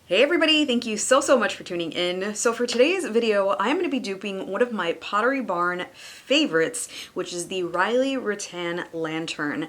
Hey everybody, thank you so much for tuning in. So for today's video, I am going to be duping one of my Pottery Barn favorites, which is the Riley Rattan lantern.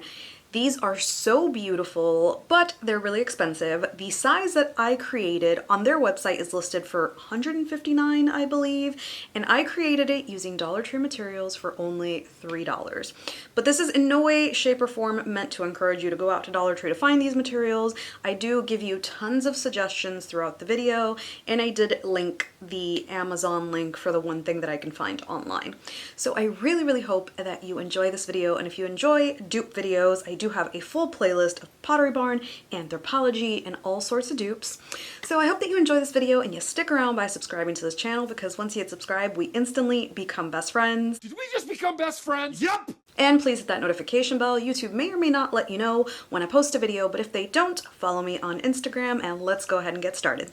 These are so beautiful, but they're really expensive. The size that I created on their website is listed for $159, I believe, and I created it using Dollar Tree materials for only $3. But this is in no way, shape, or form meant to encourage you to go out to Dollar Tree to find these materials. I do give you tons of suggestions throughout the video, and I did link the Amazon link for the one thing that I can find online. So I really hope that you enjoy this video, and if you enjoy dupe videos, I do have a full playlist of Pottery Barn, Anthropology, and all sorts of dupes. So I hope that you enjoy this video and you stick around by subscribing to this channel, because once you hit subscribe, we instantly become best friends. Did we just become best friends? Yup! And please hit that notification bell. YouTube may or may not let you know when I post a video, but if they don't, follow me on Instagram, and let's go ahead and get started.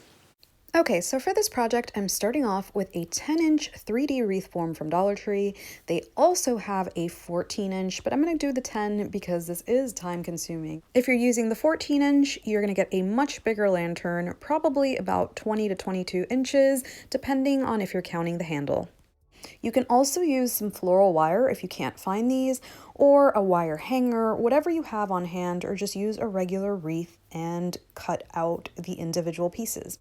Okay, so for this project, I'm starting off with a 10-inch 3D wreath form from Dollar Tree. They also have a 14-inch, but I'm going to do the 10 because this is time consuming. If you're using the 14-inch, you're going to get a much bigger lantern, probably about 20 to 22 inches, depending on if you're counting the handle. You can also use some floral wire if you can't find these, or a wire hanger, whatever you have on hand, or just use a regular wreath and cut out the individual pieces.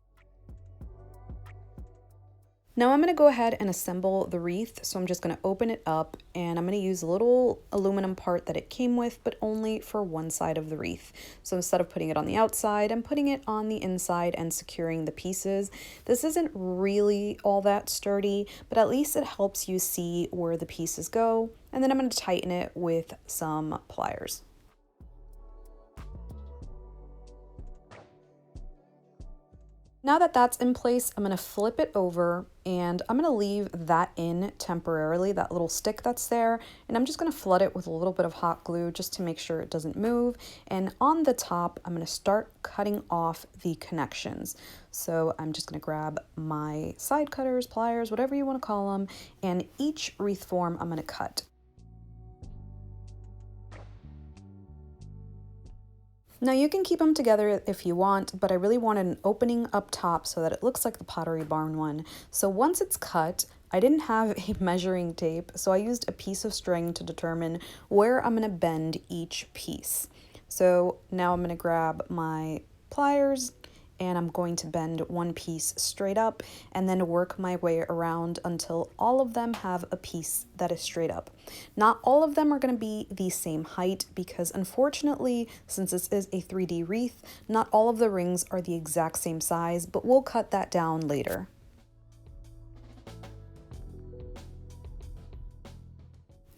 Now I'm going to go ahead and assemble the wreath, so I'm just going to open it up, and I'm going to use a little aluminum part that it came with, but only for one side of the wreath. So instead of putting it on the outside, I'm putting it on the inside and securing the pieces. This isn't really all that sturdy, but at least it helps you see where the pieces go, and then I'm going to tighten it with some pliers. Now that that's in place, I'm going to flip it over, and I'm going to leave that in temporarily, that little stick that's there, and I'm just going to flood it with a little bit of hot glue just to make sure it doesn't move. And on the top, I'm going to start cutting off the connections. So I'm just going to grab my side cutters, pliers, whatever you want to call them, and each wreath form I'm going to cut. Now you can keep them together if you want, but I really wanted an opening up top so that it looks like the Pottery Barn one. So once it's cut, I didn't have a measuring tape, so I used a piece of string to determine where I'm going to bend each piece. So now I'm going to grab my pliers, and I'm going to bend one piece straight up and then work my way around until all of them have a piece that is straight up. Not all of them are going to be the same height because unfortunately, since this is a 3D wreath, not all of the rings are the exact same size, but we'll cut that down later.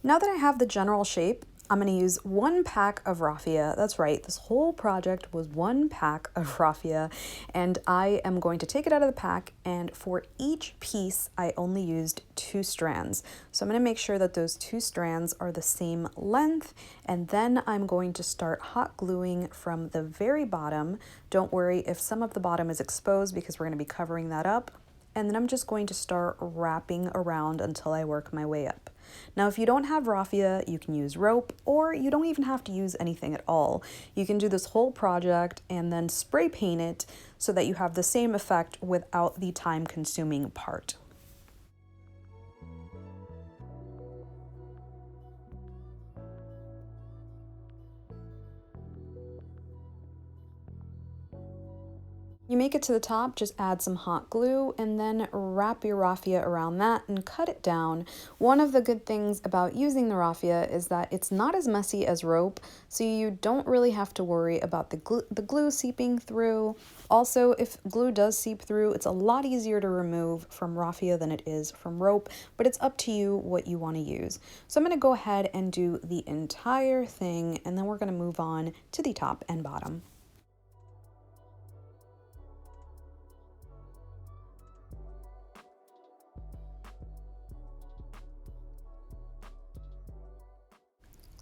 Now that I have the general shape, I'm going to use one pack of raffia. That's right, this whole project was one pack of raffia, and I am going to take it out of the pack, and for each piece I only used 2 strands. So I'm going to make sure that those 2 strands are the same length, and then I'm going to start hot gluing from the very bottom. Don't worry if some of the bottom is exposed because we're going to be covering that up. And then I'm just going to start wrapping around until I work my way up. Now, if you don't have raffia, you can use rope, or you don't even have to use anything at all. You can do this whole project and then spray paint it so that you have the same effect without the time-consuming part. You make it to the top, just add some hot glue, and then wrap your raffia around that and cut it down. One of the good things about using the raffia is that it's not as messy as rope, so you don't really have to worry about the glue seeping through. Also, if glue does seep through, it's a lot easier to remove from raffia than it is from rope, but it's up to you what you want to use. So I'm going to go ahead and do the entire thing, and then we're going to move on to the top and bottom.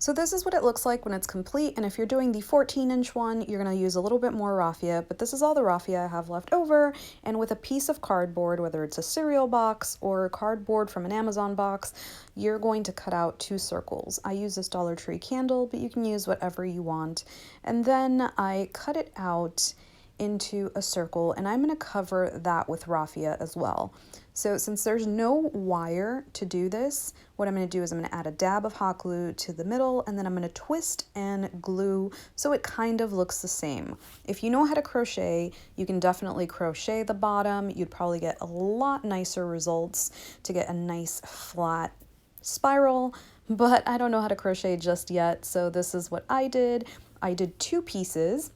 So this is what it looks like when it's complete, and if you're doing the 14-inch one, you're going to use a little bit more raffia, but this is all the raffia I have left over, and with a piece of cardboard, whether it's a cereal box or cardboard from an Amazon box, you're going to cut out 2 circles. I use this Dollar Tree candle, but you can use whatever you want, and then I cut it out into a circle, and I'm going to cover that with raffia as well. So since there's no wire to do this, what I'm going to do is I'm going to add a dab of hot glue to the middle, and then I'm going to twist and glue so it kind of looks the same. If you know how to crochet, you can definitely crochet the bottom. You'd probably get a lot nicer results to get a nice flat spiral, but I don't know how to crochet just yet, so this is what I did. I did 2 pieces.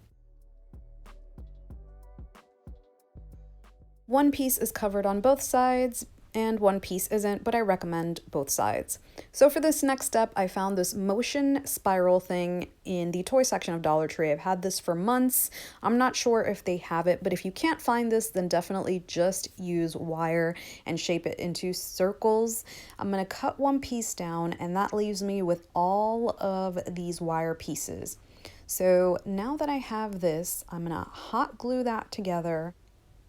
One piece is covered on both sides and one piece isn't, but I recommend both sides. So for this next step, I found this motion spiral thing in the toy section of Dollar Tree. I've had this for months. I'm not sure if they have it, but if you can't find this, then definitely just use wire and shape it into circles. I'm gonna cut one piece down, and that leaves me with all of these wire pieces. So now that I have this, I'm gonna hot glue that together.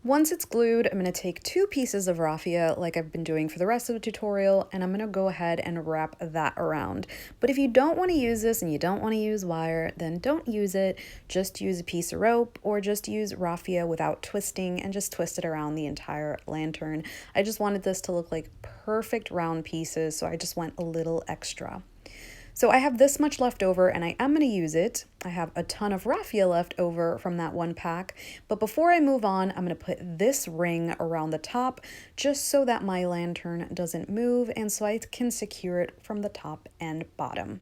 Once it's glued, I'm going to take 2 pieces of raffia like I've been doing for the rest of the tutorial, and I'm going to go ahead and wrap that around. But if you don't want to use this and you don't want to use wire, then don't use it. Just use a piece of rope or just use raffia without twisting and just twist it around the entire lantern. I just wanted this to look like perfect round pieces, so I just went a little extra. So I have this much left over and I am going to use it. I have a ton of raffia left over from that one pack, but before I move on, I'm going to put this ring around the top just so that my lantern doesn't move and so I can secure it from the top and bottom.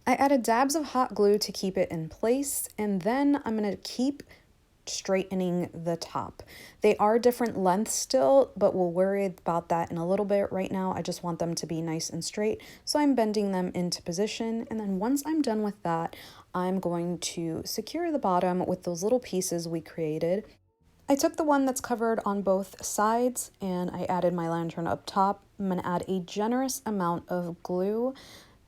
I added dabs of hot glue to keep it in place, and then I'm going to keep straightening the top. They are different lengths still, but we'll worry about that in a little bit. Right now, I just want them to be nice and straight, so I'm bending them into position, and then once I'm done with that, I'm going to secure the bottom with those little pieces we created. I took the one that's covered on both sides, and I added my lantern up top. I'm going to add a generous amount of glue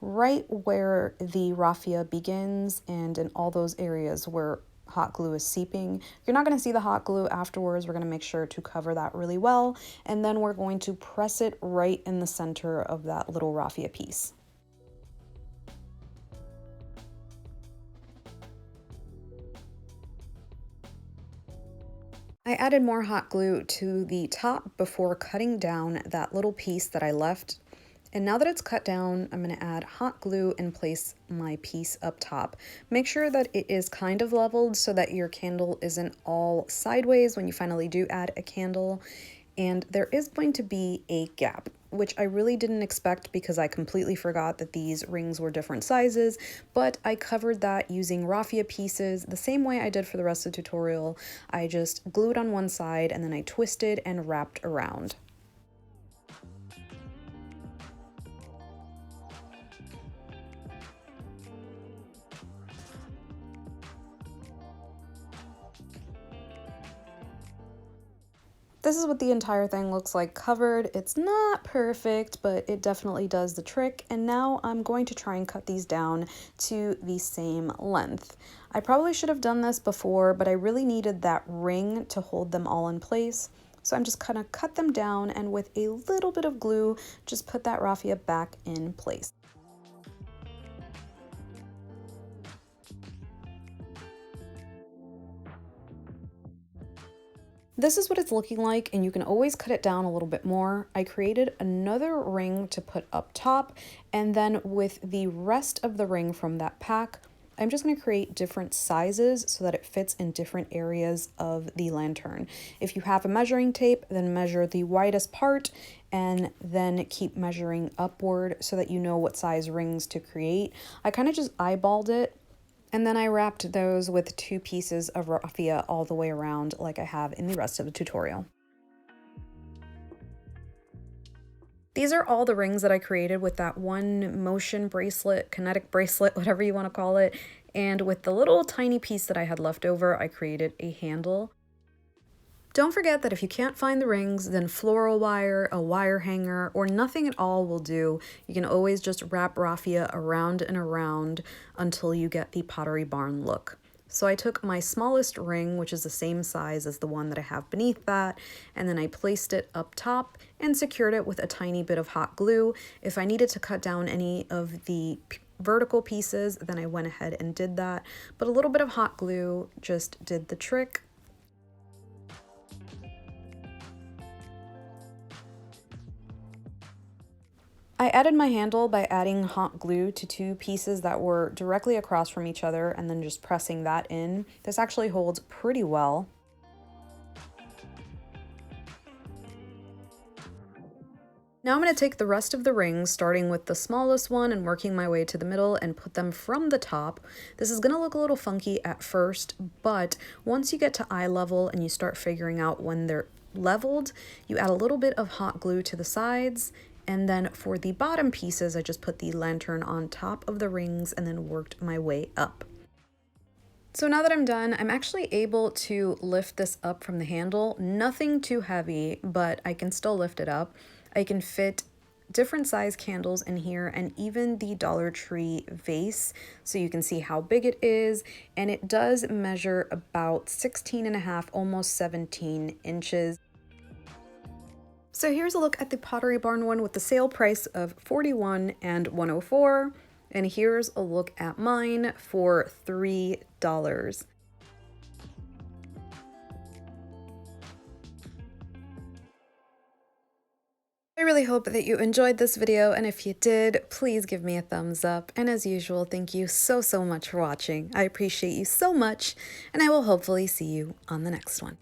right where the raffia begins and in all those areas where hot glue is seeping. You're not going to see the hot glue afterwards. We're going to make sure to cover that really well, and then we're going to press it right in the center of that little raffia piece. I added more hot glue to the top before cutting down that little piece that I left. And now that it's cut down, I'm going to add hot glue and place my piece up top. Make sure that it is kind of leveled so that your candle isn't all sideways when you finally do add a candle. And there is going to be a gap, which I really didn't expect because I completely forgot that these rings were different sizes, but I covered that using raffia pieces the same way I did for the rest of the tutorial. I just glued on one side and then I twisted and wrapped around. This is what the entire thing looks like covered. It's not perfect, but it definitely does the trick. And now I'm going to try and cut these down to the same length. I probably should have done this before, but I really needed that ring to hold them all in place. So I'm just gonna cut them down and with a little bit of glue, just put that raffia back in place. This is what it's looking like, and you can always cut it down a little bit more. I created another ring to put up top, and then with the rest of the ring from that pack, I'm just going to create different sizes so that it fits in different areas of the lantern. If you have a measuring tape, then measure the widest part and then keep measuring upward so that you know what size rings to create. I kind of just eyeballed it. And then I wrapped those with 2 pieces of raffia all the way around like I have in the rest of the tutorial. These are all the rings that I created with that one motion bracelet, kinetic bracelet, whatever you want to call it. And with the little tiny piece that I had left over, I created a handle. Don't forget that if you can't find the rings, then floral wire, a wire hanger, or nothing at all will do. You can always just wrap raffia around and around until you get the Pottery Barn look. So I took my smallest ring, which is the same size as the one that I have beneath that, and then I placed it up top and secured it with a tiny bit of hot glue. If I needed to cut down any of the vertical pieces, then I went ahead and did that, but a little bit of hot glue just did the trick. I added my handle by adding hot glue to two pieces that were directly across from each other and then just pressing that in. This actually holds pretty well. Now I'm going to take the rest of the rings, starting with the smallest one and working my way to the middle, and put them from the top. This is going to look a little funky at first, but once you get to eye level and you start figuring out when they're leveled, you add a little bit of hot glue to the sides. And then for the bottom pieces, I just put the lantern on top of the rings and then worked my way up. So now that I'm done, I'm actually able to lift this up from the handle. Nothing too heavy, but I can still lift it up. I can fit different size candles in here and even the Dollar Tree vase, so you can see how big it is. And it does measure about 16.5, almost 17 inches. So here's a look at the Pottery Barn one with the sale price of $41 and $104. And here's a look at mine for $3. I really hope that you enjoyed this video, and if you did, please give me a thumbs up. And as usual, thank you so much for watching. I appreciate you so much, and I will hopefully see you on the next one.